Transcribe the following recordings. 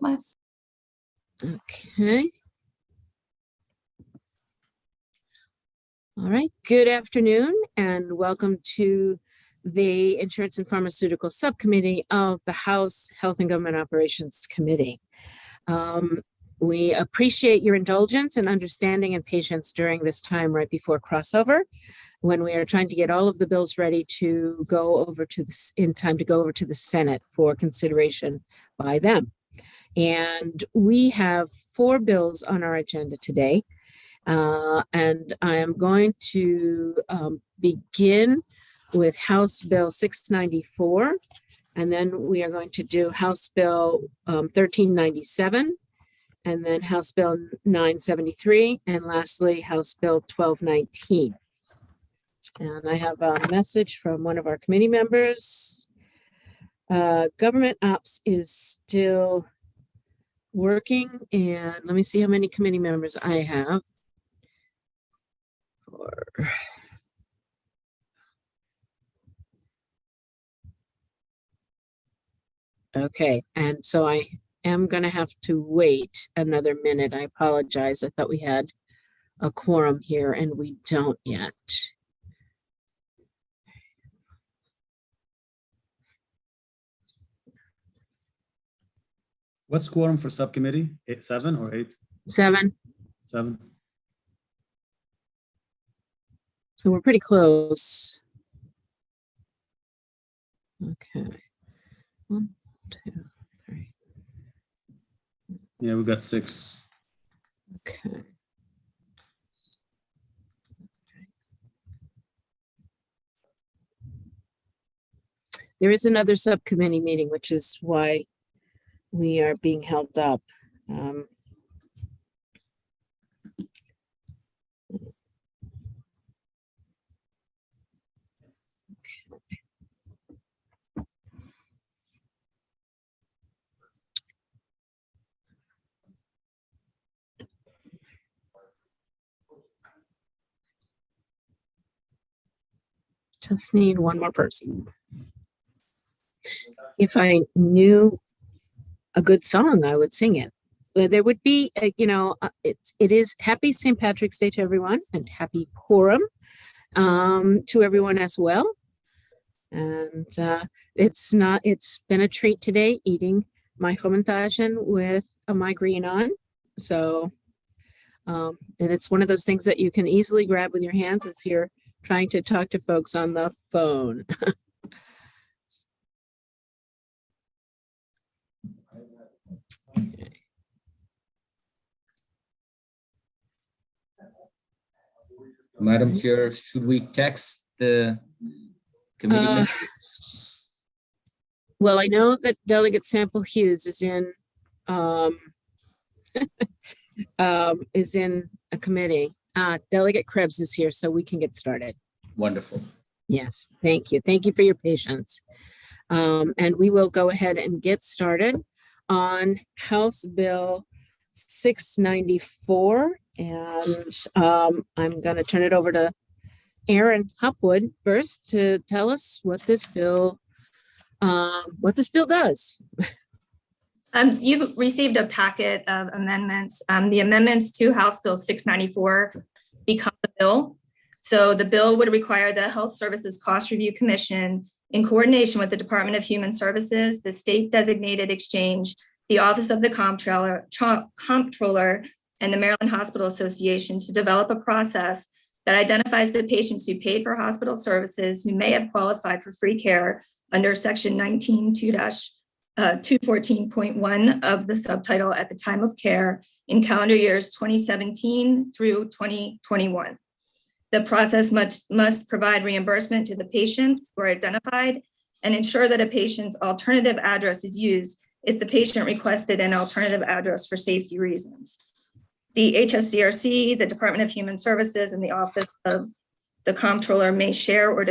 Wes. Okay. All right. Good afternoon and welcome to the Insurance and Pharmaceuticals Subcommittee of the House Health and Government Operations Committee. We appreciate your indulgence and understanding and patience during this time right before crossover, when we are trying to get all of the bills ready to go over to in time to go over to the Senate for consideration by them. And we have 4 bills on our agenda today. And I am going to begin with House Bill 694, and then we are going to do House Bill 1397, and then House Bill 973, and lastly, House Bill 1219. And I have a message from one of our committee members. Government Ops is still working, and let me see how many committee members I have. Okay, and so I am going to have to wait another minute. I apologize. I thought we had a quorum here and we don't yet. What's quorum for subcommittee? 7 or 8? 7. 7. So we're pretty close. Okay. 1, 2, 3. Yeah, we got 6. Okay. There is another subcommittee meeting, which is why we are being held up. Just need one more person. If I knew a good song, I would sing it. There would be, it is Happy St. Patrick's Day to everyone, and Happy Purim to everyone as well. And it's been a treat today eating my Chomintagen with a migraine on. So, and it's one of those things that you can easily grab with your hands as you're trying to talk to folks on the phone. Okay. Madam Chair, should we text the committee members? Well, I know that Delegate Sample Hughes is in is in a committee. Delegate Krebs is here, so we can get started. Wonderful. Yes, thank you. Thank you for your patience. And we will go ahead and get started on House Bill 694. And I'm going to turn it over to Aaron Hopwood first to tell us what this bill does. You've received a packet of amendments. The amendments to House Bill 694 become the bill. So the bill would require the Health Services Cost Review Commission, in coordination with the Department of Human Services, the State Designated Exchange, the Office of the Comptroller, and the Maryland Hospital Association, to develop a process that identifies the patients who paid for hospital services who may have qualified for free care under Section 19.214.1 of the subtitle at the time of care in calendar years 2017 through 2021. The process must provide reimbursement to the patients who are identified and ensure that a patient's alternative address is used if the patient requested an alternative address for safety reasons. The HSCRC, the Department of Human Services, and the Office of the Comptroller may share or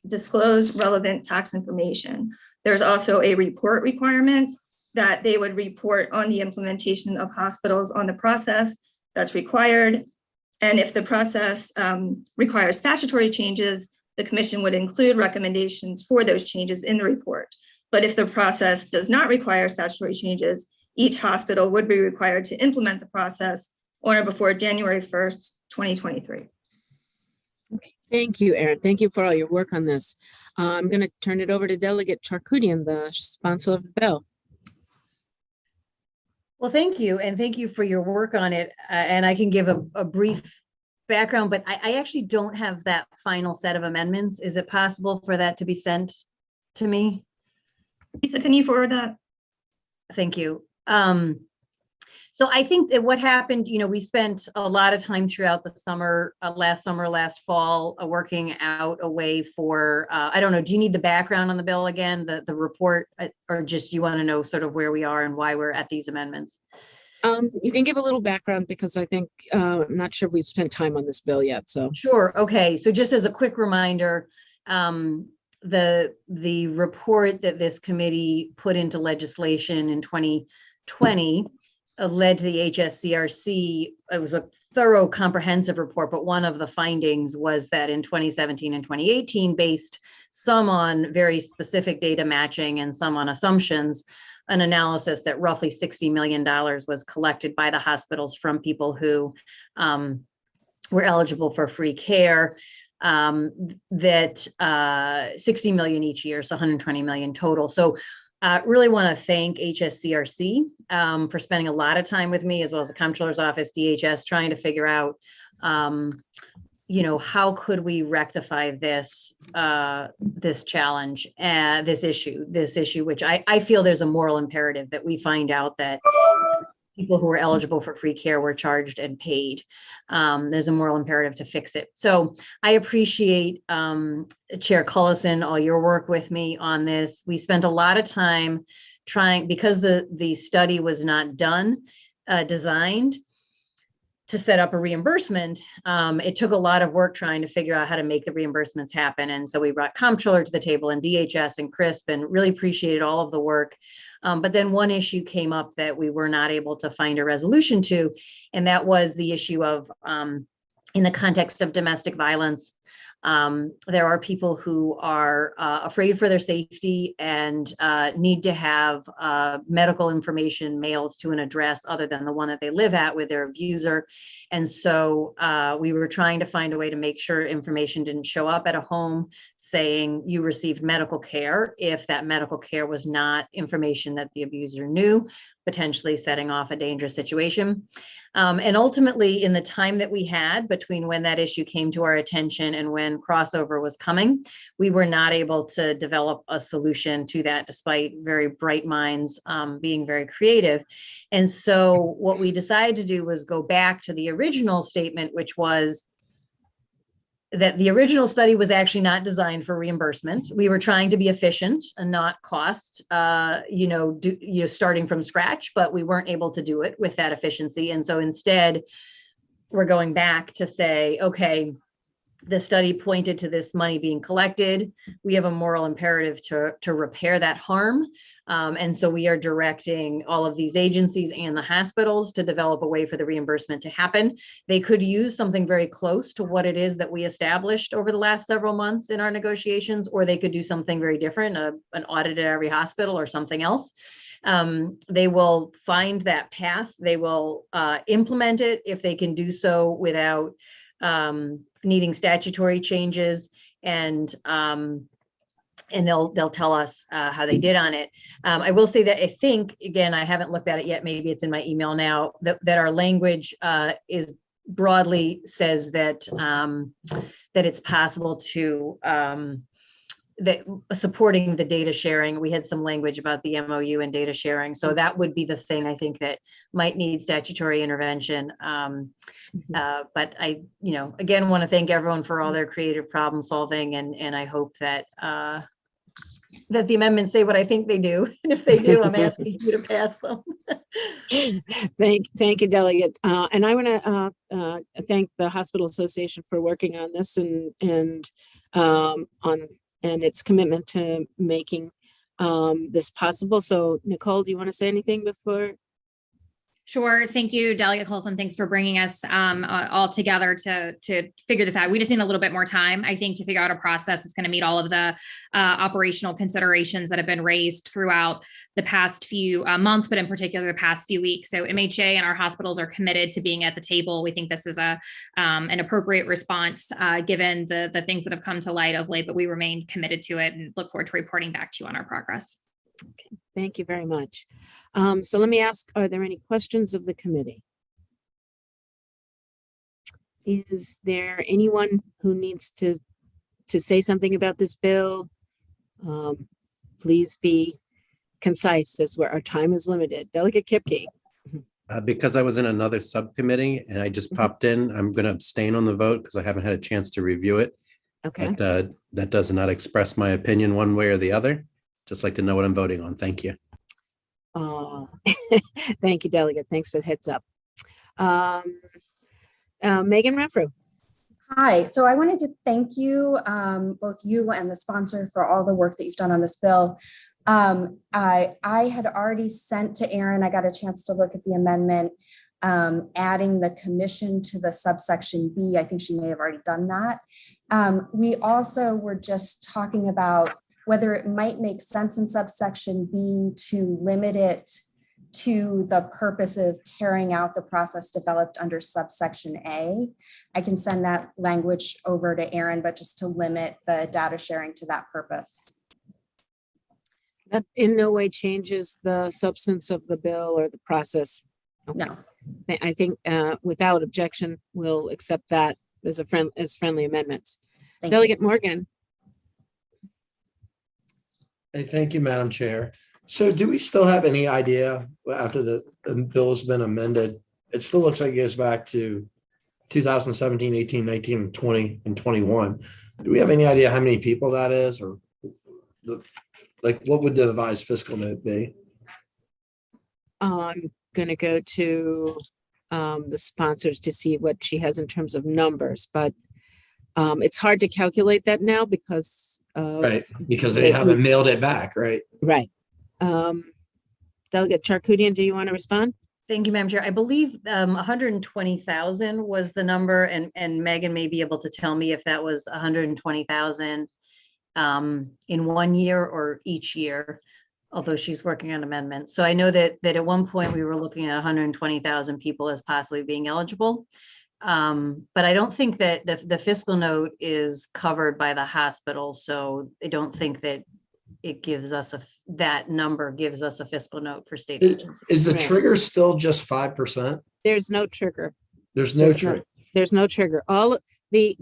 disclose relevant tax information. There's also a report requirement that they would report on the implementation of hospitals on the process that's required. And if the process requires statutory changes, the commission would include recommendations for those changes in the report. But if the process does not require statutory changes, each hospital would be required to implement the process on or before January 1st, 2023. Okay, thank you, Erin. Thank you for all your work on this. I'm going to turn it over to Delegate Charkoudian, the sponsor of the bill. Well, thank you. And thank you for your work on it. And I can give a brief background, but I actually don't have that final set of amendments. Is it possible for that to be sent to me? Lisa, can you forward that? Thank you. So I think that what happened, we spent a lot of time throughout the summer, last fall, working out a way for, I don't know, do you need the background on the bill again, the report, or just you want to know sort of where we are and why we're at these amendments? You can give a little background because I think, I'm not sure if we've spent time on this bill yet, so. Sure. Okay. So just as a quick reminder, the report that this committee put into legislation in 2020 led to the HSCRC. It was a thorough, comprehensive report, but one of the findings was that in 2017 and 2018, based some on very specific data matching and some on assumptions, an analysis that roughly $60 million was collected by the hospitals from people who were eligible for free care, that 60 million each year, so 120 million total. So really want to thank HSCRC for spending a lot of time with me, as well as the Comptroller's Office, DHS, trying to figure out, how could we rectify this challenge, this issue, which I feel there's a moral imperative that we find out that people who were eligible for free care were charged and paid. There's a moral imperative to fix it. So I appreciate Chair Cullison, all your work with me on this. We spent a lot of time trying, because the study was not designed to set up a reimbursement. It took a lot of work trying to figure out how to make the reimbursements happen. And so we brought Comptroller to the table and DHS and CRISP, and really appreciated all of the work. But then one issue came up that we were not able to find a resolution to, and that was the issue of, in the context of domestic violence, there are people who are afraid for their safety and need to have medical information mailed to an address other than the one that they live at with their abuser. And so we were trying to find a way to make sure information didn't show up at a home saying you received medical care if that medical care was not information that the abuser knew, potentially setting off a dangerous situation. And ultimately, in the time that we had between when that issue came to our attention and when crossover was coming, we were not able to develop a solution to that, despite very bright minds being very creative. And so what we decided to do was go back to the original statement, which was that the original study was actually not designed for reimbursement. We were trying to be efficient and not cost, starting from scratch, but we weren't able to do it with that efficiency. And so instead, we're going back to say, okay, the study pointed to this money being collected. We have a moral imperative to repair that harm. And so we are directing all of these agencies and the hospitals to develop a way for the reimbursement to happen. They could use something very close to what it is that we established over the last several months in our negotiations, or they could do something very different, an audit at every hospital or something else. They will find that path. They will implement it if they can do so without needing statutory changes, and they'll tell us how they did on it. I will say that I think, again, I haven't looked at it yet, maybe it's in my email now, that our language is broadly says that that it's possible to that supporting the data sharing. We had some language about the MOU and data sharing. So that would be the thing I think that might need statutory intervention. But I, again, want to thank everyone for all their creative problem solving. And I hope that that the amendments say what I think they do. And if they do, I'm asking you to pass them. Thank you, Delegate. And I want to thank the Hospital Association for working on this and its commitment to making this possible. So Nicole, do you want to say anything before? Sure. Thank you, Delegate Colson. Thanks for bringing us all together to figure this out. We just need a little bit more time, I think, to figure out a process that's going to meet all of the operational considerations that have been raised throughout the past few months, but in particular, the past few weeks. So MHA and our hospitals are committed to being at the table. We think this is an appropriate response given the things that have come to light of late, but we remain committed to it and look forward to reporting back to you on our progress. Okay, thank you very much. So let me ask, are there any questions of the committee? Is there anyone who needs to say something about this bill? Please be concise as our time is limited. Delegate Kipke. Because I was in another subcommittee and I just popped in, I'm going to abstain on the vote because I haven't had a chance to review it. Okay, But that does not express my opinion one way or the other. Just like to know what I'm voting on. Thank you. thank you, Delegate. Thanks for the heads up. Megan Renfrew. Hi, so I wanted to thank you, both you and the sponsor, for all the work that you've done on this bill. I had already sent to Erin, I got a chance to look at the amendment, adding the commission to the subsection B. I think she may have already done that. We also were just talking about whether it might make sense in subsection B to limit it to the purpose of carrying out the process developed under subsection A. I can send that language over to Erin, but just to limit the data sharing to that purpose. That in no way changes the substance of the bill or the process. Okay. No. I think without objection, we'll accept that as friendly amendments. Thank you. Delegate Morgan. Hey, thank you, Madam Chair. So do we still have any idea after the bill has been amended? It still looks like it goes back to 2017, 18, 19, 20, and 21. Do we have any idea how many people that is, or what would the revised fiscal note be? I'm going to go to the sponsors to see what she has in terms of numbers, but it's hard to calculate that now because Right, because they haven't mailed it back, right? Right. Delegate Charkoudian, do you want to respond? Thank you, Madam Chair. I believe 120,000 was the number, and Megan may be able to tell me if that was 120,000 in 1 year or each year, although she's working on amendments. So I know that at one point we were looking at 120,000 people as possibly being eligible. But I don't think that the fiscal note is covered by the hospital. So I don't think that it gives us that number gives us a fiscal note for state agencies. Is the Right. trigger still just 5%? There's no trigger. There's no trigger. There's no trigger. All the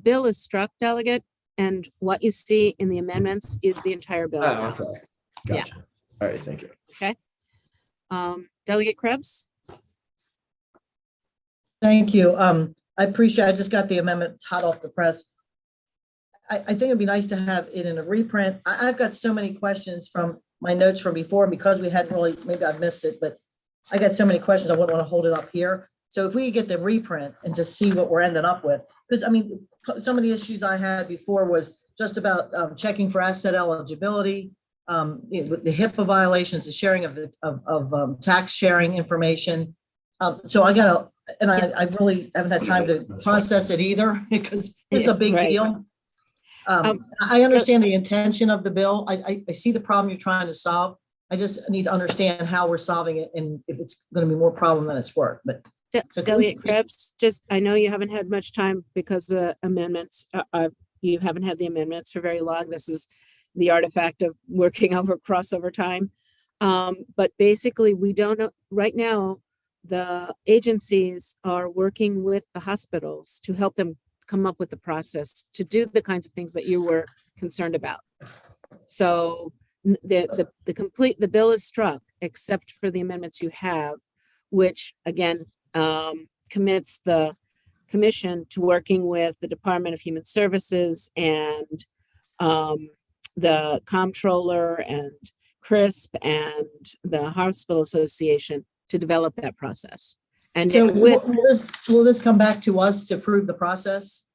bill is struck, Delegate, and what you see in the amendments is the entire bill. Oh, now. okay. Yeah. Gotcha. All right, thank you. Delegate Krebs. Thank you. I just got the amendment hot off the press. I think it'd be nice to have it in a reprint. I've got so many questions from my notes from before because we hadn't really, maybe I missed it, but I got so many questions. I wouldn't want to hold it up here. So if we could get the reprint and just see what we're ending up with, because I mean, some of the issues I had before was just about checking for asset eligibility, the HIPAA violations, the sharing of tax sharing information. So I really haven't had time to process it either because it's a big deal. I understand the intention of the bill. I see the problem you're trying to solve. I just need to understand how we're solving it and if it's going to be more problem than it's worth. But Delegate Krebs, I know you haven't had much time because the amendments, you haven't had the amendments for very long. This is the artifact of working over crossover time. But basically, we don't know right now. The agencies are working with the hospitals to help them come up with the process to do the kinds of things that you were concerned about. So the bill is struck except for the amendments you have, which again commits the commission to working with the Department of Human Services and the comptroller and CRISP and the Hospital Association to develop that process. And so will this come back to us to approve the process?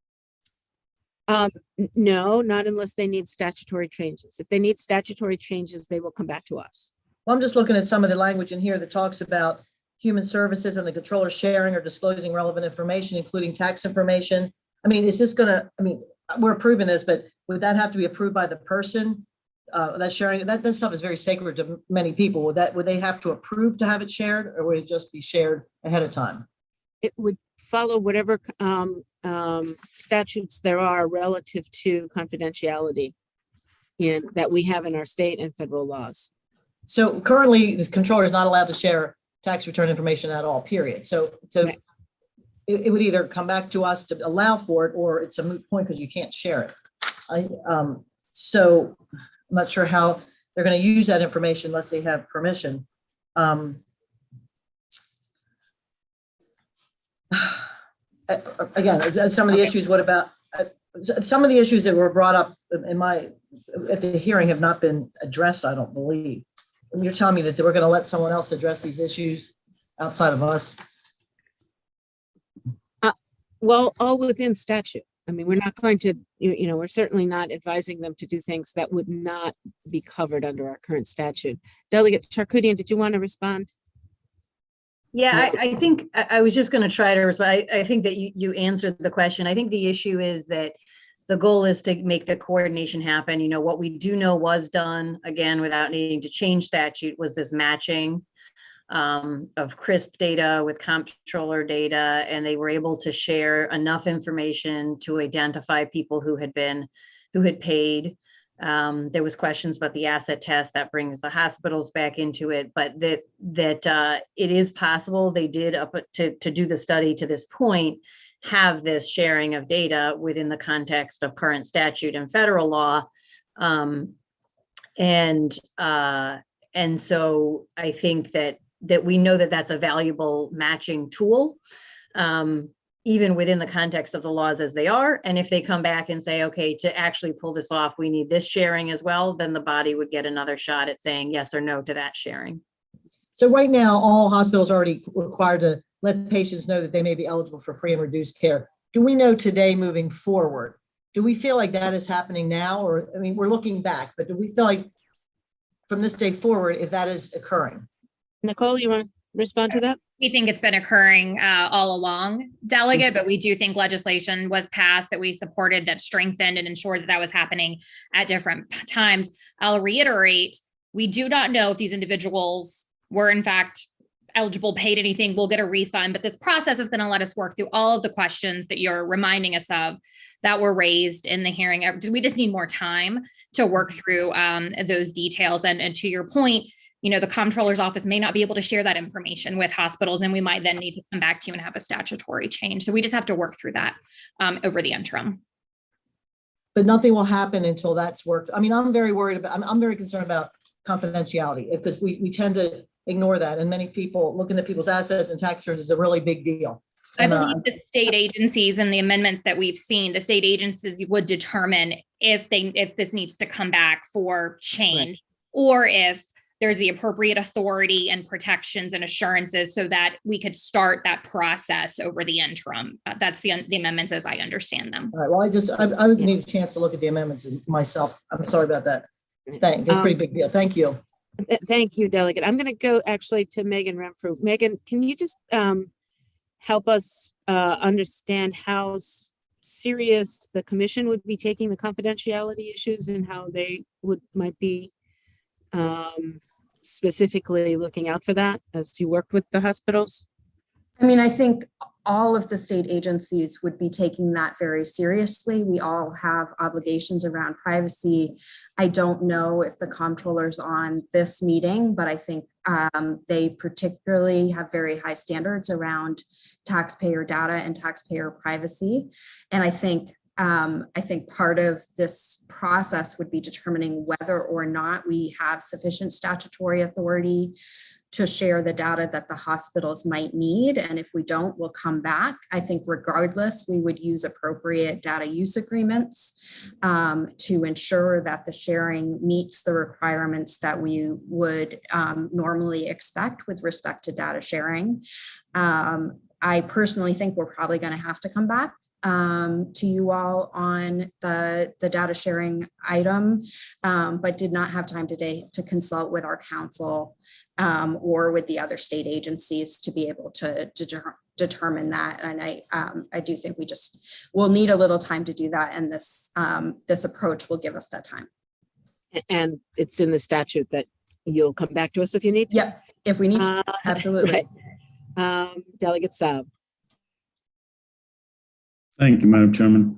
No, not unless they need statutory changes. If they need statutory changes, they will come back to us. Well, I'm just looking at some of the language in here that talks about Human Services and the controller sharing or disclosing relevant information, including tax information? I mean, is this gonna, I mean, we're approving this, but would that have to be approved by the person that's sharing? That stuff is very sacred to many people. Would they have to approve to have it shared, or would it just be shared ahead of time? It would follow whatever statutes there are relative to confidentiality that we have in our state and federal laws. So currently, the controller is not allowed to share tax return information at all, period. So Right. it would either come back to us to allow for it, or it's a moot point because you can't share it. So I'm not sure how they're going to use that information unless they have permission. Again, some of the issues, what about, some of the issues that were brought up at the hearing have not been addressed, I don't believe. And you're telling me that we're going to let someone else address these issues outside of us? Well, all within statute. I mean, we're not going to, we're certainly not advising them to do things that would not be covered under our current statute. Delegate Charkoudian, did you want to respond? Yeah, I think I was just going to try to respond. I think that you answered the question. I think the issue is that the goal is to make the coordination happen. You know, what we do know was done, again, without needing to change statute, was this matching of CRISP data with comptroller data, and they were able to share enough information to identify people who had paid. There was questions about the asset test that brings the hospitals back into it, but that it is possible they did to do the study to this point have this sharing of data within the context of current statute and federal law. And so I think that we know that that's a valuable matching tool, even within the context of the laws as they are. And if they come back and say, okay, to actually pull this off, we need this sharing as well, then the body would get another shot at saying yes or no to that sharing. So right now, all hospitals are already required to let patients know that they may be eligible for free and reduced care. Do we know today moving forward? Do we feel like that is happening now? Or, I mean, we're looking back, but do we feel like from this day forward, if that is occurring? Nicole, you want to respond to that? We think it's been occurring all along, Delegate, but we do think legislation was passed that we supported that strengthened and ensured that was happening at different times. I'll reiterate, we do not know if these individuals were in fact eligible, paid anything, we'll get a refund, but this process is going to let us work through all of the questions that you're reminding us of that were raised in the hearing. We just need more time to work through those details. And to your point, the comptroller's office may not be able to share that information with hospitals, and we might then need to come back to you and have a statutory change. So we just have to work through that over the interim. But nothing will happen until that's worked. I mean, I'm very worried about, I'm very concerned about confidentiality because we tend to ignore that. And many people looking at people's assets and tax returns is a really big deal. I believe the state agencies and the amendments that we've seen, the state agencies would determine if this needs to come back for change, right, or if there's the appropriate authority and protections and assurances so that we could start that process over the interim. That's the amendments as I understand them. All right. Well, I would need a chance to look at the amendments myself. I'm sorry about that. It's a pretty big deal. Thank you. Thank you, Delegate. I'm going to go actually to Megan Renfrew. Megan, can you just help us understand how serious the commission would be taking the confidentiality issues and how they might be specifically looking out for that as you work with the hospitals? I mean, I think all of the state agencies would be taking that very seriously. We all have obligations around privacy. I don't know if the comptroller's on this meeting, but I think they particularly have very high standards around taxpayer data and taxpayer privacy. And I think part of this process would be determining whether or not we have sufficient statutory authority to share the data that the hospitals might need. And if we don't, we'll come back. I think regardless, we would use appropriate data use agreements to ensure that the sharing meets the requirements that we would normally expect with respect to data sharing. I personally think we're probably going to have to come back to you all on the data sharing item, but did not have time today to consult with our counsel or with the other state agencies to be able to determine that. And I do think we'll need a little time to do that. And this approach will give us that time. And it's in the statute that you'll come back to us if you need to. Yep, if we need to, absolutely. Right. Delegate Saab. Thank you, Madam Chairman.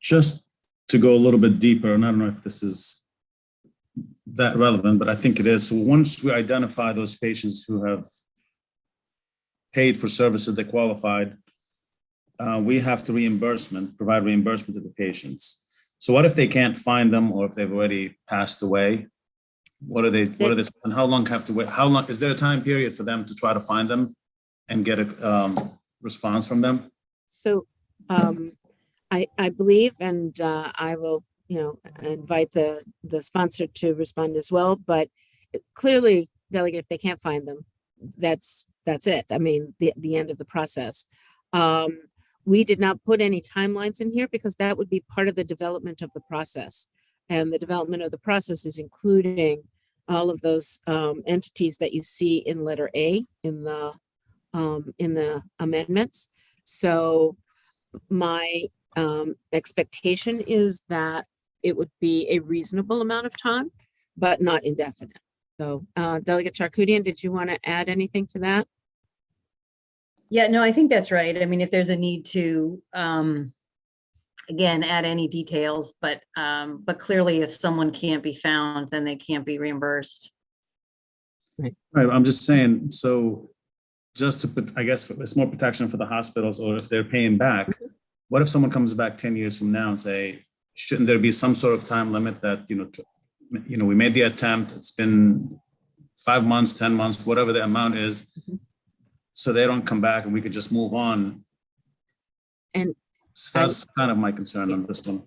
Just to go a little bit deeper, and I don't know if this is that relevant, but I think it is. So once we identify those patients who have paid for services that qualified, we have to provide reimbursement to the patients. So what if they can't find them, or if they've already passed away? What are they, and how long have to wait? How long, is there a time period for them to try to find them and get a response from them? So I believe, and I will, invite the sponsor to respond as well, but clearly, delegate, if they can't find them, that's it. I mean, the end of the process. We did not put any timelines in here because that would be part of the development of the process. And the development of the process is including all of those entities that you see in letter A in the amendments. So my expectation is that it would be a reasonable amount of time, but not indefinite. So Delegate Charkoudian, did you want to add anything to that? Yeah, no, I think that's right. I mean, if there's a need to, again, add any details, but clearly if someone can't be found, then they can't be reimbursed. Right, I'm just saying, so just to put, I guess it's more protection for the hospitals, or if they're paying back, what if someone comes back 10 years from now and say, shouldn't there be some sort of time limit that, we made the attempt, it's been 5 months, 10 months, whatever the amount is, so they don't come back and we could just move on. And so that's kind of my concern on this one.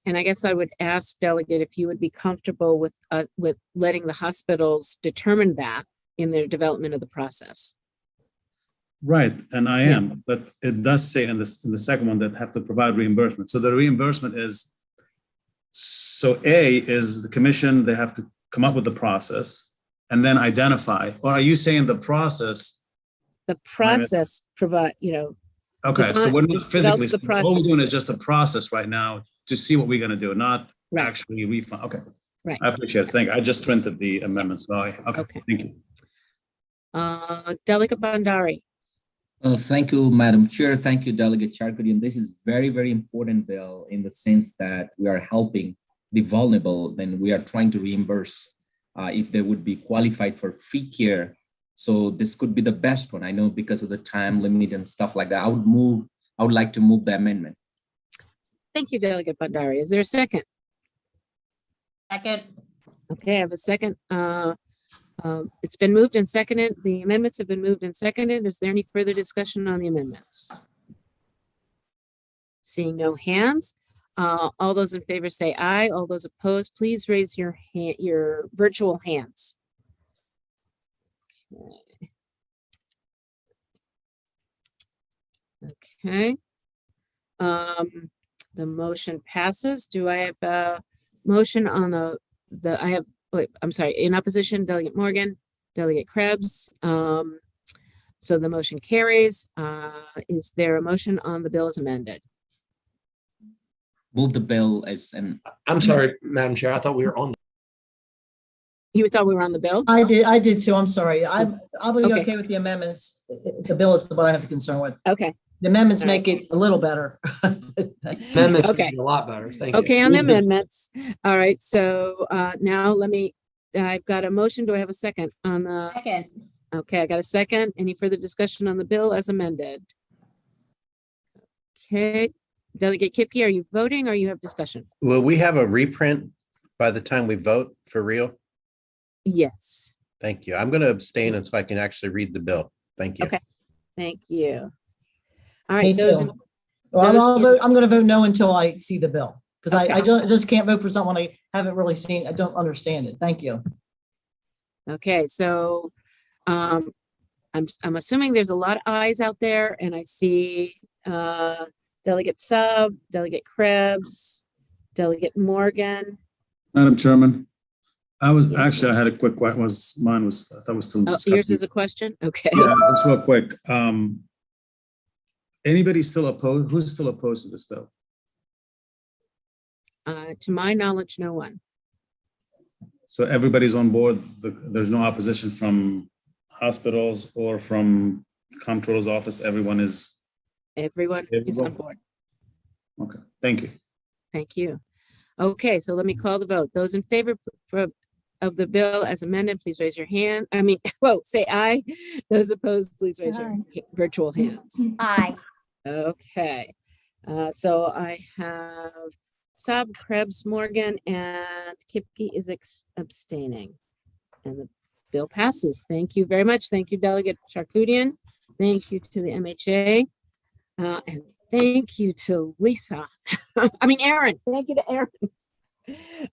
And I guess I would ask Delegate if you would be comfortable with letting the hospitals determine that in their development of the process. Right, and I am, but it does say in the second one that have to provide reimbursement. So the reimbursement is, so A is the commission, they have to come up with the process and then identify, or are you saying the process? The process provide, Okay, so we're not physically, the all we're process. doing is just a process right now to see what we're gonna do, not actually refund. Okay. Right. I appreciate it. Thank you. I just printed the amendments. Okay, thank you. Delegate Bandari. Thank you, Madam Chair. Thank you, Delegate Charkoudian. This is very, very important bill in the sense that we are helping the vulnerable, then we are trying to reimburse if they would be qualified for free care. So this could be the best one. I know because of the time limit and stuff like that. I would like to move the amendment. Thank you, Delegate Bandari. Is there a second? Second. Okay, I have a second. It's been moved and seconded. The amendments have been moved and seconded. Is there any further discussion on the amendments? Seeing no hands, all those in favor say aye. All those opposed, please raise your hand, your virtual hands. Okay. The motion passes. Do I have a motion on I'm sorry, in opposition, Delegate Morgan, Delegate Krebs. So the motion carries. Is there a motion on the bill as amended? Move the bill as an. I'm sorry, Madam Chair, I thought we were on. You thought we were on the bill? I did too. I'm sorry. I'll be Okay. okay with the amendments. The bill is what I have a concern with. Okay. The amendments All right. make it a little better. Amendments would Okay. be a lot better. Thank you. Okay, on the Move the- amendments. All right, so now I've got a motion. Do I have a second on the? Second. Okay, I got a second. Any further discussion on the bill as amended? Okay, Delegate Kipke, are you voting or you have discussion? Will we have a reprint by the time we vote for real? Yes, Thank you. I'm going to abstain until I can actually read the bill. Thank you. Okay. thank you. All Me right, those, too. in- Well, I'm going to vote no until I see the bill because Okay. I just can't vote for someone I haven't really seen. I don't understand it. Thank you. okay, so I'm assuming there's a lot of eyes out there and I see Delegate Saab, Delegate Krebs, Delegate Morgan. Madam Chairman, I had a quick question. Mine was, I thought was still. Oh, yours is a question? Okay. Yeah, just real quick. Anybody still opposed? Who's still opposed to this bill? To my knowledge, no one. So everybody's on board. There's no opposition from hospitals or from comptroller's office. Everyone is. Everyone is on board. Okay, thank you. Thank you. Okay, so let me call the vote. Those in favor of the bill as amended, please raise your hand. Say aye. Those opposed, please raise your virtual hands. Aye. Okay, so I have Saab, Krebs, Morgan, and Kipke is abstaining. And the bill passes. Thank you very much. Thank you, Delegate Charkoudian. Thank you to the MHA. And thank you to Lisa. Aaron. Thank you to Aaron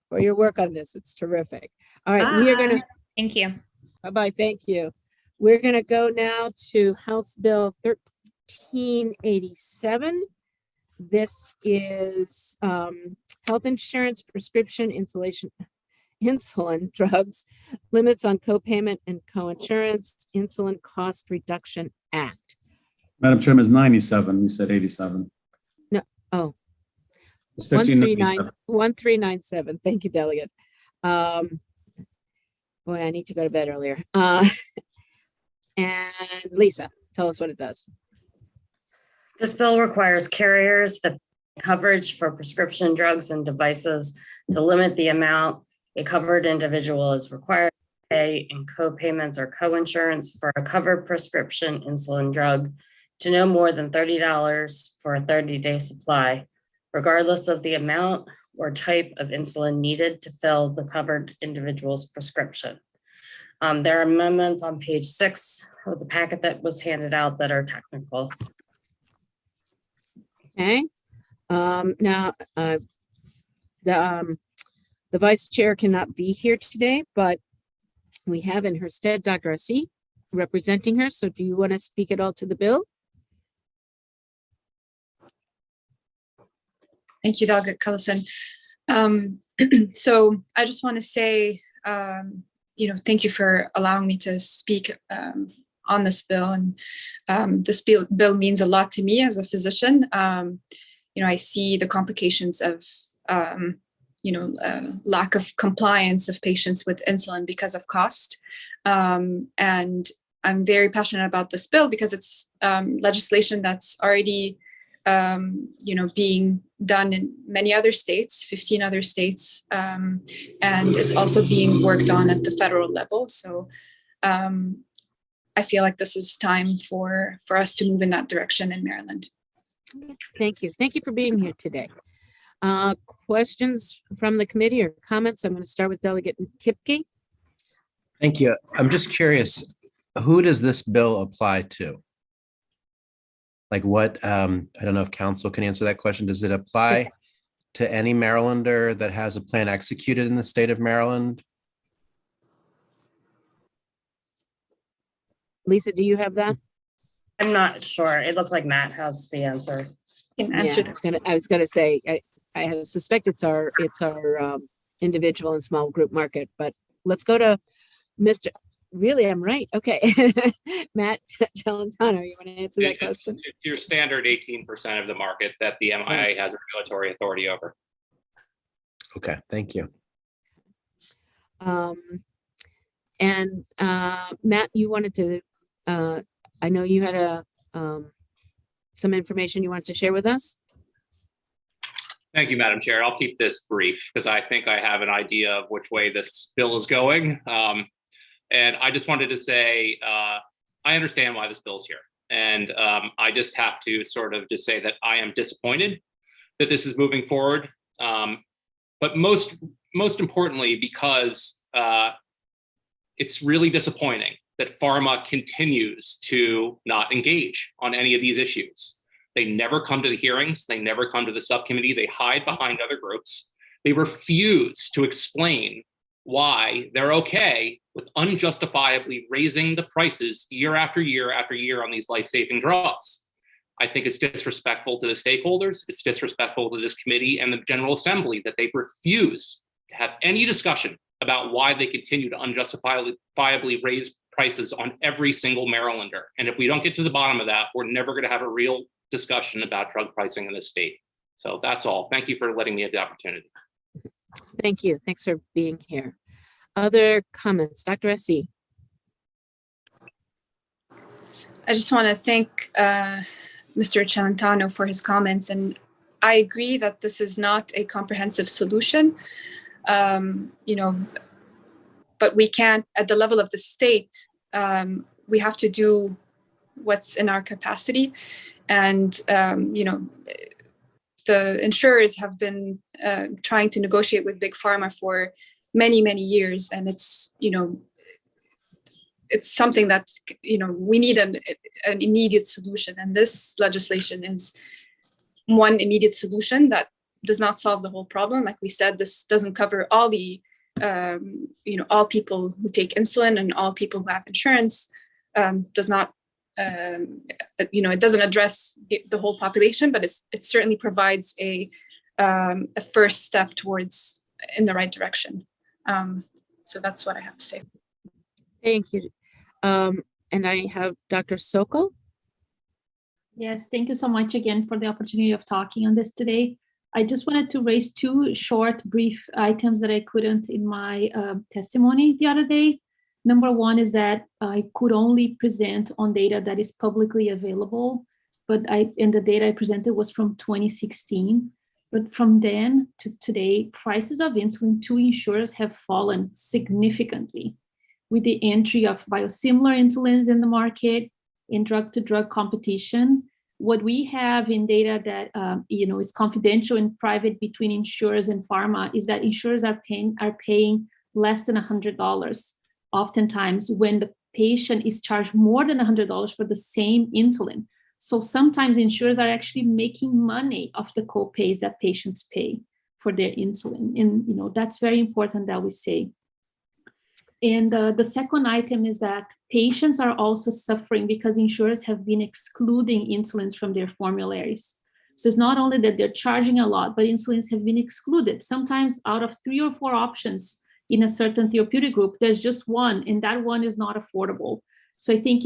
for your work on this. It's terrific. All right, we are going to. Thank you. Bye-bye. Thank you. We're going to go now to House Bill 1387. This is health insurance prescription insulin drugs, limits on copayment and coinsurance, Insulin Cost Reduction Act. Madam Chairman, it's 97. You said 87. No, oh. It's 1397. 1397. Thank you, Delegate. Boy, I need to go to bed earlier. And Lisa, tell us what it does. This bill requires carriers that coverage for prescription drugs and devices to limit the amount a covered individual is required to pay in co-payments or co-insurance for a covered prescription insulin drug to no more than $30 for a 30-day supply, regardless of the amount or type of insulin needed to fill the covered individual's prescription. There are amendments on page 6 of the packet that was handed out that are technical. Okay. Now, the vice chair cannot be here today, but we have in her stead Dr. Assi representing her. So do you want to speak at all to the bill? Thank you, Delegate Cullison. So I just want to say, thank you for allowing me to speak on this bill. And this bill means a lot to me as a physician. I see the complications of, lack of compliance of patients with insulin because of cost. And I'm very passionate about this bill because it's legislation that's already being done in many other states, 15 other states, and it's also being worked on at the federal level. So I feel like this is time for us to move in that direction in Maryland. Thank you. Thank you for being here today. Questions from the committee or comments? I'm going to start with Delegate Kipke. Thank you. I'm just curious, who does this bill apply to? Like what, I don't know if council can answer that question. Does it apply to any Marylander that has a plan executed in the state of Maryland? Lisa, do you have that? I'm not sure. It looks like Matt has the answer. I was going to say, I have suspect it's our individual and small group market, but let's go to Mr. Really, I'm right. Okay. Matt Celentano, you want to answer that question? It's your standard 18% of the market that the MIA has regulatory authority over. Okay, thank you. And Matt, you wanted to, I know you had some information you wanted to share with us. Thank you, Madam Chair. I'll keep this brief because I think I have an idea of which way this bill is going. And I just wanted to say, I understand why this bill is here. And I just have to sort of just say that I am disappointed that this is moving forward. But most importantly, because it's really disappointing that pharma continues to not engage on any of these issues. They never come to the hearings. They never come to the subcommittee. They hide behind other groups. They refuse to explain why they're okay with unjustifiably raising the prices year after year after year on these life-saving drugs. I think it's disrespectful to the stakeholders. It's disrespectful to this committee and the General Assembly that they refuse to have any discussion about why they continue to unjustifiably raise prices on every single Marylander. And if we don't get to the bottom of that, we're never going to have a real discussion about drug pricing in this state. So that's all. Thank you for letting me have the opportunity. Thank you. Thanks for being here. Other comments? Dr. Essie? I just want to thank Mr. Celentano for his comments, and I agree that this is not a comprehensive solution, but we can't, at the level of the state, we have to do what's in our capacity. And, the insurers have been trying to negotiate with Big Pharma for many, many years. And it's something that, we need an immediate solution. And this legislation is one immediate solution that does not solve the whole problem. Like we said, this doesn't cover all the, all people who take insulin and all people who have insurance, does not, it doesn't address the whole population, but it certainly provides a first step towards in the right direction. So that's what I have to say. Thank you. And I have Dr. Sokol. Yes, thank you so much again for the opportunity of talking on this today. I just wanted to raise two short, brief items that I couldn't in my testimony the other day. Number one is that I could only present on data that is publicly available, and the data I presented was from 2016. But from then to today, prices of insulin to insurers have fallen significantly with the entry of biosimilar insulins in the market, in drug-to-drug competition. What we have in data that is confidential and private between insurers and pharma is that insurers are paying less than $100, oftentimes when the patient is charged more than $100 for the same insulin. So sometimes insurers are actually making money off the co-pays that patients pay for their insulin, and that's very important that we say. And the second item is that patients are also suffering because insurers have been excluding insulins from their formularies. So it's not only that they're charging a lot, but insulins have been excluded. Sometimes out of 3 or 4 options in a certain therapeutic group, there's just one, and that one is not affordable. So I think,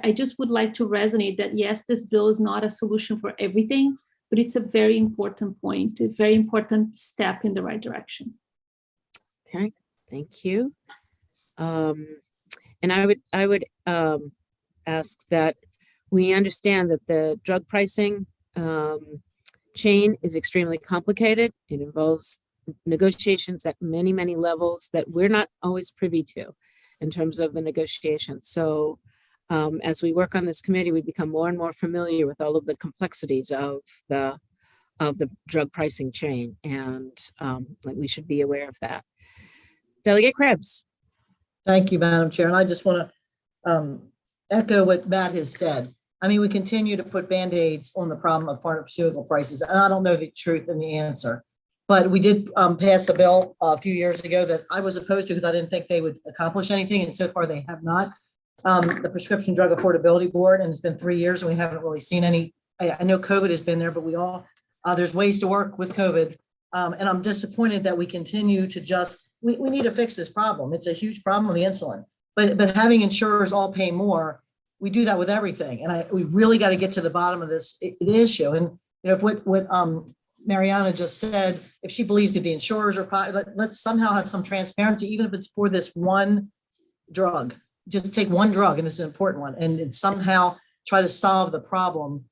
I just would like to resonate that, yes, this bill is not a solution for everything, but it's a very important point, a very important step in the right direction. Okay, thank you. And I would ask that we understand that the drug pricing chain is extremely complicated. It involves negotiations at many, many levels that we're not always privy to in terms of the negotiations. So as we work on this committee, we become more and more familiar with all of the complexities of the drug pricing chain, and we should be aware of that. Delegate Krebs. Thank you, Madam Chair. And I just want to echo what Matt has said. I mean, we continue to put Band-Aids on the problem of pharmaceutical prices, and I don't know the truth and the answer. But we did pass a bill a few years ago that I was opposed to because I didn't think they would accomplish anything, and so far they have not. The Prescription Drug Affordability Board, and it's been 3 years and we haven't really seen any. I know COVID has been there, but there's ways to work with COVID. And I'm disappointed that we continue to we need to fix this problem. It's a huge problem with the insulin, but having insurers all pay more, we do that with everything. And we really got to get to the bottom of this issue. And if what Mariana just said, if she believes that the insurers are, let's somehow have some transparency, even if it's for this one drug. Just take one drug, and this is an important one, and somehow try to solve the problem,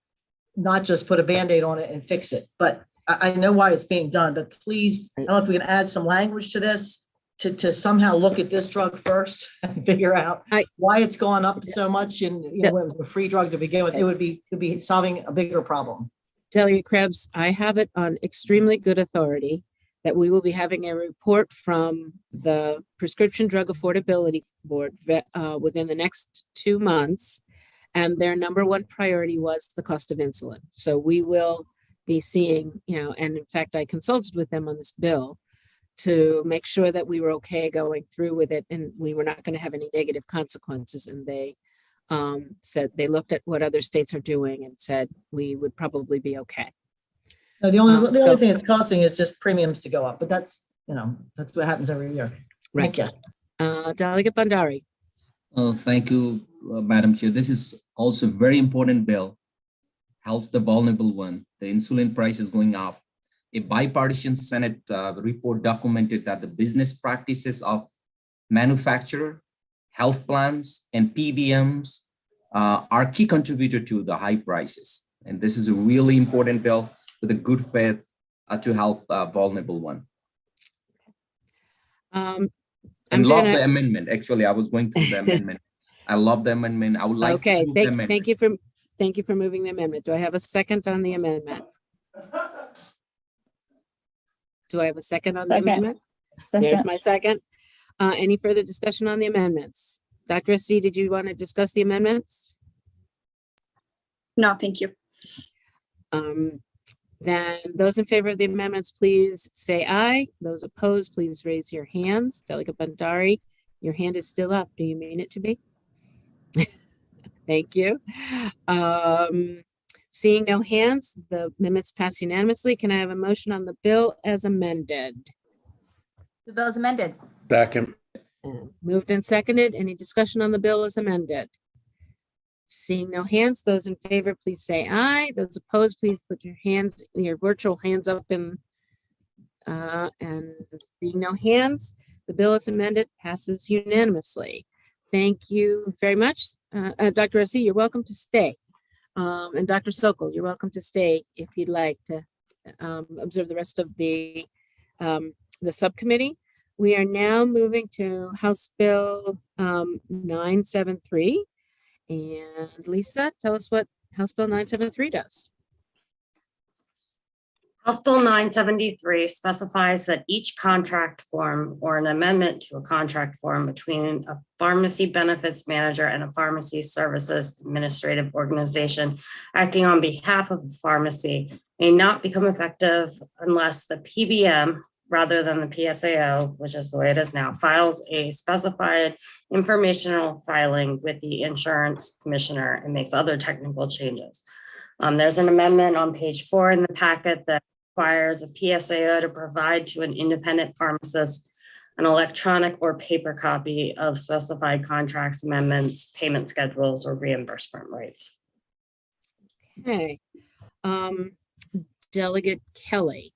not just put a Band-Aid on it and fix it. But I know why it's being done, but please, I don't know if we can add some language to this to somehow look at this drug first and figure out why it's gone up so much. And when it was a free drug to begin with, it would be solving a bigger problem. Delegate Krebs, I have it on extremely good authority that we will be having a report from the Prescription Drug Affordability Board within the next 2 months. And their number one priority was the cost of insulin. So we will be seeing, and in fact, I consulted with them on this bill to make sure that we were okay going through with it and we were not going to have any negative consequences. And they said they looked at what other states are doing and said we would probably be okay. No, the only thing it's costing is just premiums to go up, but that's what happens every year. Thank you. Delegate Bandari. Thank you, Madam Chair. This is also a very important bill. Helps the vulnerable one. The insulin price is going up. A bipartisan Senate report documented that the business practices of manufacturer, health plans, and PBMs are key contributor to the high prices. And this is a really important bill with a good faith to help vulnerable one. And love the amendment. Actually, I was going through the amendment. I love the amendment. I would like to move the amendment. Thank you for moving the amendment. Do I have a second on the amendment? Do I have a second on the amendment? There's my second. Any further discussion on the amendments? Dr. S. did you want to discuss the amendments? No, thank you. Then those in favor of the amendments, please say aye. Those opposed, please raise your hands. Delegate Bandari, your hand is still up. Do you mean it to be? Thank you. Seeing no hands, the amendments pass unanimously. Can I have a motion on the bill as amended? The bill is amended. Second. Moved and seconded. Any discussion on the bill as amended? Seeing no hands, those in favor, please say aye. Those opposed, please put your virtual hands up and seeing no hands, the bill is amended, passes unanimously. Thank you very much. Dr. S. you're welcome to stay. And Dr. Sokol, you're welcome to stay if you'd like to observe the rest of the subcommittee. We are now moving to House Bill 973. And Lisa, tell us what House Bill 973 does. House Bill 973 specifies that each contract form or an amendment to a contract form between a pharmacy benefits manager and a pharmacy services administrative organization acting on behalf of the pharmacy may not become effective unless the PBM, rather than the PSAO, which is the way it is now, files a specified informational filing with the insurance commissioner and makes other technical changes. There's an amendment on page 4 in the packet that requires a PSAO to provide to an independent pharmacist an electronic or paper copy of specified contracts, amendments, payment schedules, or reimbursement rates. Okay. Delegate Kelly,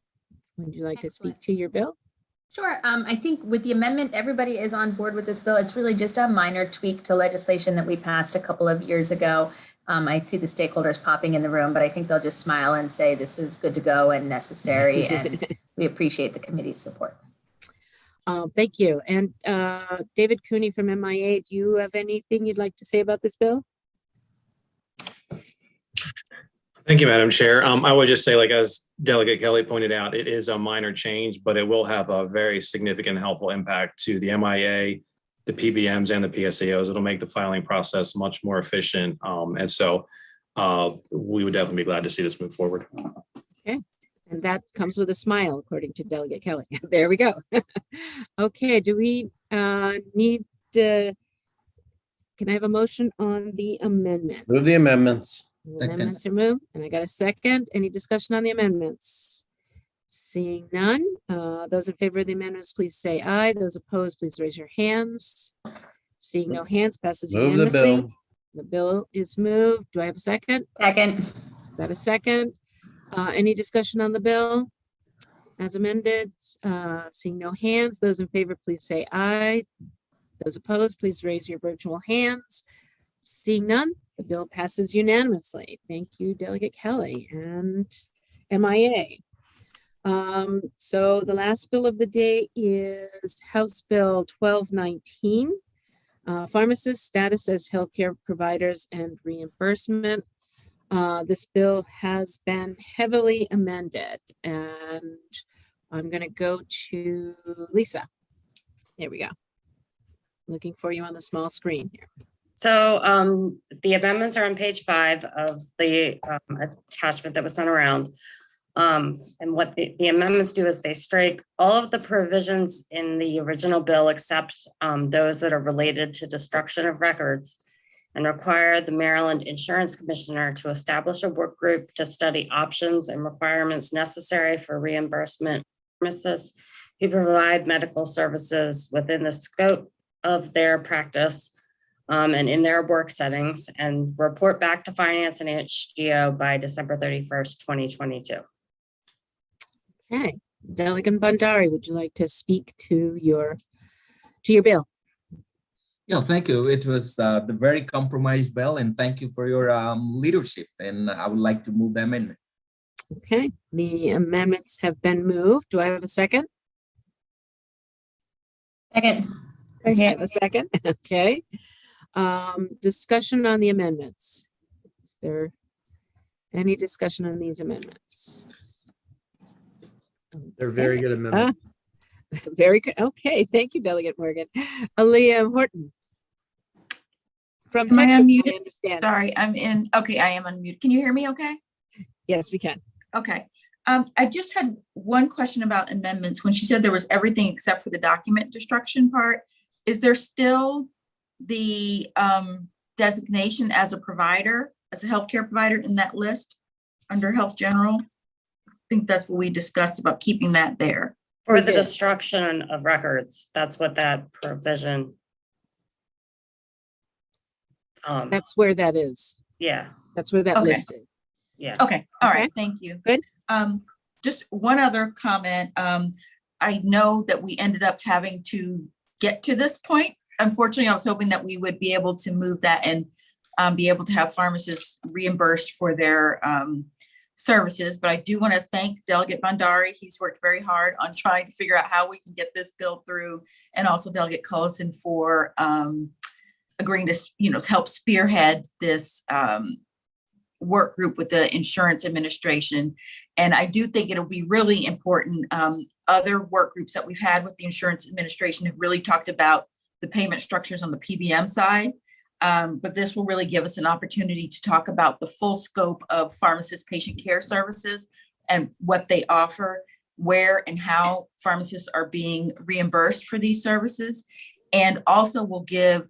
would you like to speak to your bill? Sure. I think with the amendment, everybody is on board with this bill. It's really just a minor tweak to legislation that we passed a couple of years ago. I see the stakeholders popping in the room, but I think they'll just smile and say this is good to go and necessary, and we appreciate the committee's support. Thank you. And David Cooney from MIA, do you have anything you'd like to say about this bill? Thank you, Madam Chair. I would just say, like as Delegate Kelly pointed out, it is a minor change, but it will have a very significant helpful impact to the MIA, the PBMs, and the PSAOs. It'll make the filing process much more efficient. And so we would definitely be glad to see this move forward. Okay. And that comes with a smile, according to Delegate Kelly. There we go. Okay. Do we need to, can I have a motion on the amendment? Move the amendments. Amendments are moved, and I got a second. Any discussion on the amendments? Seeing none, those in favor of the amendments, please say aye. Those opposed, please raise your hands. Seeing no hands, passes unanimously. Move the bill. The bill is moved. Do I have a second? Second. Got a second. Any discussion on the bill as amended? Seeing no hands, those in favor, please say aye. Those opposed, please raise your virtual hands. Seeing none, the bill passes unanimously. Thank you, Delegate Kelly and MIA. So the last bill of the day is House Bill 1219, pharmacist status as healthcare providers and reimbursement. This bill has been heavily amended, and I'm going to go to Lisa. There we go. Looking for you on the small screen here. So the amendments are on page 5 of the attachment that was sent around. And what the amendments do is they strike all of the provisions in the original bill except those that are related to destruction of records, and require the Maryland Insurance Commissioner to establish a work group to study options and requirements necessary for reimbursement pharmacists who provide medical services within the scope of their practice and in their work settings, and report back to Finance and HGO by December 31st, 2022. Okay, Delegate Bandari, would you like to speak to your bill? Yeah, thank you. It was the very compromised bill, and thank you for your leadership. And I would like to move the amendment. Okay, the amendments have been moved. Do I have a second? Second. I have a second. Okay. Discussion on the amendments. Is there any discussion on these amendments? They're very good amendments. Very good. Okay, thank you, Delegate Morgan. Aaliyah Horton. From Am I Texas, unmuted? I understand. Sorry, I'm in. Okay, I am unmuted. Can you hear me okay? Yes, we can. Okay. I just had one question about amendments. When she said there was everything except for the document destruction part, is there still the designation as a provider, as a healthcare provider in that list under Health General? I think that's what we discussed about keeping that there. For the destruction of records, that's what that provision. That's where that is. Yeah. That's where that Okay. list is. Yeah. Okay, all Okay. right, thank you. Good. Just one other comment. I know that we ended up having to get to this point. Unfortunately, I was hoping that we would be able to move that and be able to have pharmacists reimbursed for their services. But I do want to thank Delegate Bandari. He's worked very hard on trying to figure out how we can get this bill through, and also Delegate Cullison for agreeing to, help spearhead this work group with the Insurance Administration. And I do think it'll be really important. Other work groups that we've had with the Insurance Administration have really talked about the payment structures on the PBM side. But this will really give us an opportunity to talk about the full scope of pharmacist patient care services and what they offer, where and how pharmacists are being reimbursed for these services. And also will give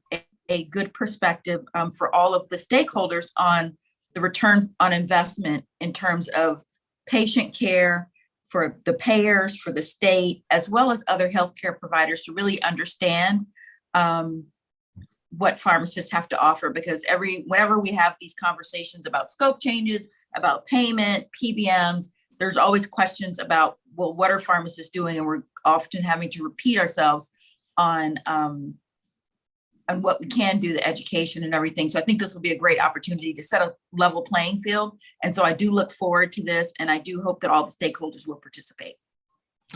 a good perspective for all of the stakeholders on the return on investment in terms of patient care for the payers, for the state, as well as other healthcare providers to really understand what pharmacists have to offer. Because whenever we have these conversations about scope changes, about payment, PBMs, there's always questions about, well, what are pharmacists doing? And we're often having to repeat ourselves on what we can do, the education and everything. So I think this will be a great opportunity to set a level playing field. And so I do look forward to this, and I do hope that all the stakeholders will participate.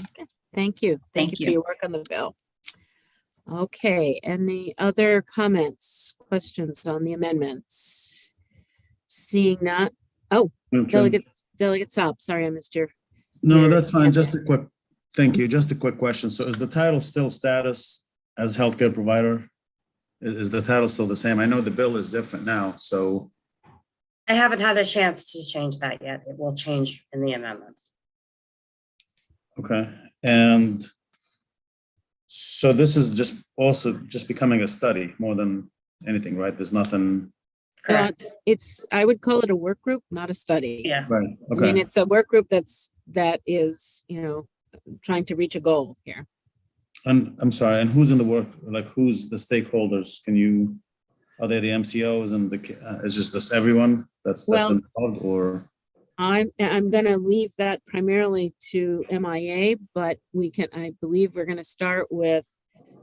Okay, thank you. Thank For you. your work on the bill. Okay, any other comments, questions on the amendments? Seeing none. Oh, Delegate Saab, sorry, I missed your. No, that's fine. Thank you. Just a quick question. So is the title still status as healthcare provider? Is the title still the same? I know the bill is different now, so. I haven't had a chance to change that yet. It will change in the amendments. Okay, and so this is just becoming a study more than anything, right? There's nothing. It's I would call it a work group, not a study. Yeah. Right, I mean, okay. it's a work group that is, trying to reach a goal here. And I'm sorry, and who's in the work, like who's the stakeholders? Are they the MCOs and is just this everyone that's involved, or? I'm gonna leave that primarily to MIA, but I believe we're gonna start with,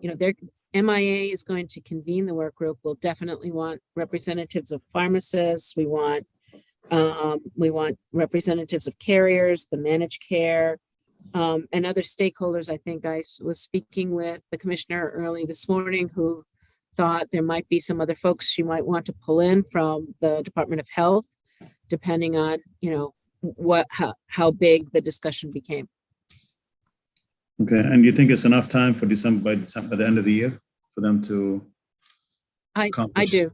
MIA is going to convene the work group. We'll definitely want representatives of pharmacists. We want representatives of carriers, the managed care, and other stakeholders. I think I was speaking with the commissioner early this morning who thought there might be some other folks she might want to pull in from the Department of Health, depending on, how big the discussion became. Okay, and you think it's enough time for by the end of the year for them to? I accomplish? do.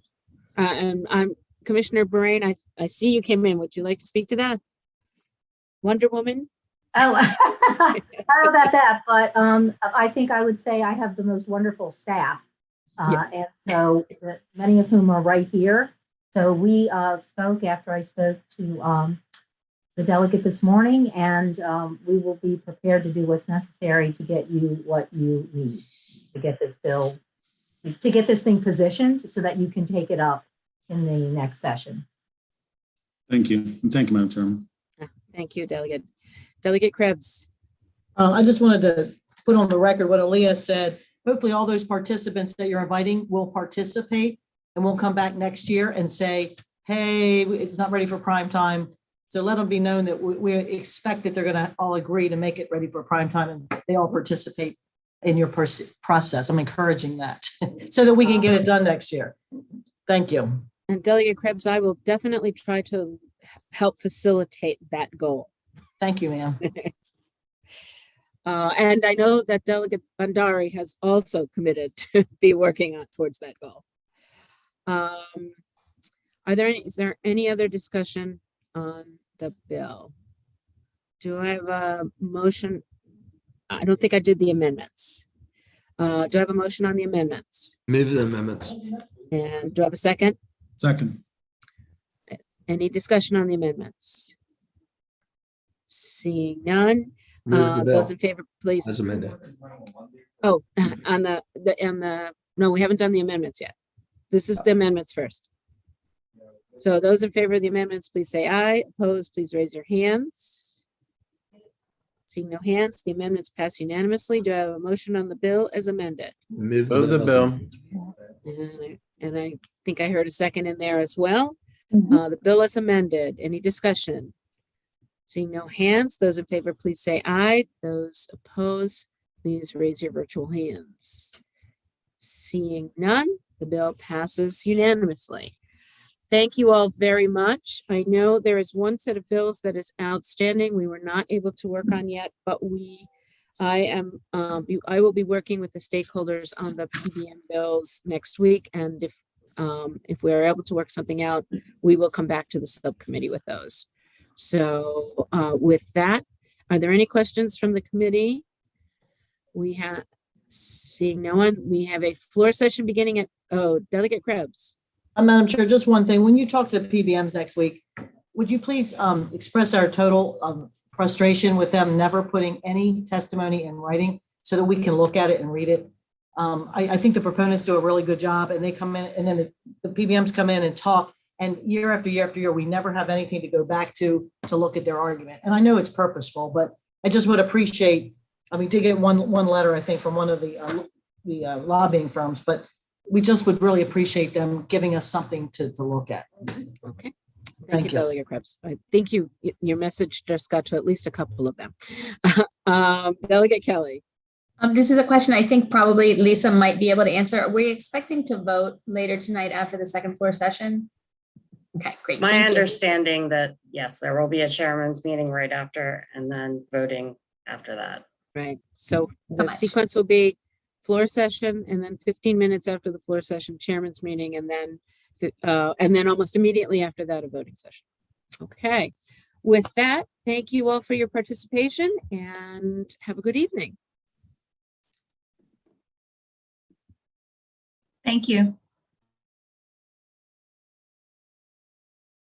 And I'm Commissioner Brain. I see you came in. Would you like to speak to that? Wonder Woman? Oh, I don't know about that, but I think I would say I have the most wonderful staff. Yes. And so many of whom are right here. So we spoke after I spoke to the delegate this morning, and we will be prepared to do what's necessary to get you what you need to get this bill, to get this thing positioned so that you can take it up in the next session. Thank you. And thank you, Madam Chairman. Thank you, Delegate. Delegate Krebs. I just wanted to put on the record what Aaliyah said. Hopefully all those participants that you're inviting will participate, and we'll come back next year and say, hey, it's not ready for prime time. So let them be known that we expect that they're going to all agree to make it ready for prime time, and they all participate in your process. I'm encouraging that so that we can get it done next year. Thank you. And Delegate Krebs, I will definitely try to help facilitate that goal. Thank you, ma'am. And I know that Delegate Bandari has also committed to be working on towards that goal. Is there any other discussion on the bill? Do I have a motion? I don't think I did the amendments. Do I have a motion on the amendments? Move the amendments. And do I have a second? Second. Any discussion on the amendments? Seeing none. Move the bill Those in favor, please. as amended. Oh, on no, we haven't done the amendments yet. This is the amendments first. So those in favor of the amendments, please say aye. Opposed, please raise your hands. Seeing no hands, the amendments pass unanimously. Do I have a motion on the bill as amended? Move the bill. And I think I heard a second in there as well. The bill is amended. Any discussion? Seeing no hands, those in favor, please say aye. Those opposed, please raise your virtual hands. Seeing none, the bill passes unanimously. Thank you all very much. I know there is one set of bills that is outstanding. We were not able to work on yet, but I will be working with the stakeholders on the PBM bills next week. And if we are able to work something out, we will come back to the subcommittee with those. So with that, are there any questions from the committee? Seeing no one, we have a floor session beginning at, Delegate Krebs. Madam Chair, just one thing. When you talk to the PBMs next week, would you please express our total frustration with them never putting any testimony in writing so that we can look at it and read it? I think the proponents do a really good job, and they come in, and then the PBMs come in and talk, and year after year after year, we never have anything to go back to look at their argument. And I know it's purposeful, but I just would appreciate, we did get one letter, I think, from one of the lobbying firms, but we just would really appreciate them giving us something to look at. Okay. Thank you, Delegate Krebs. I think your message just got to at least a couple of them. Delegate Kelly. This is a question I think probably Lisa might be able to answer. Are we expecting to vote later tonight after the second floor session? Okay, great. My Thank you. understanding that, yes, there will be a chairman's meeting right after and then voting after that. Right. So the sequence will be floor session, and then 15 minutes after the floor session, chairman's meeting, and then almost immediately after that, a voting session. Okay. With that, thank you all for your participation, and have a good evening. Thank you.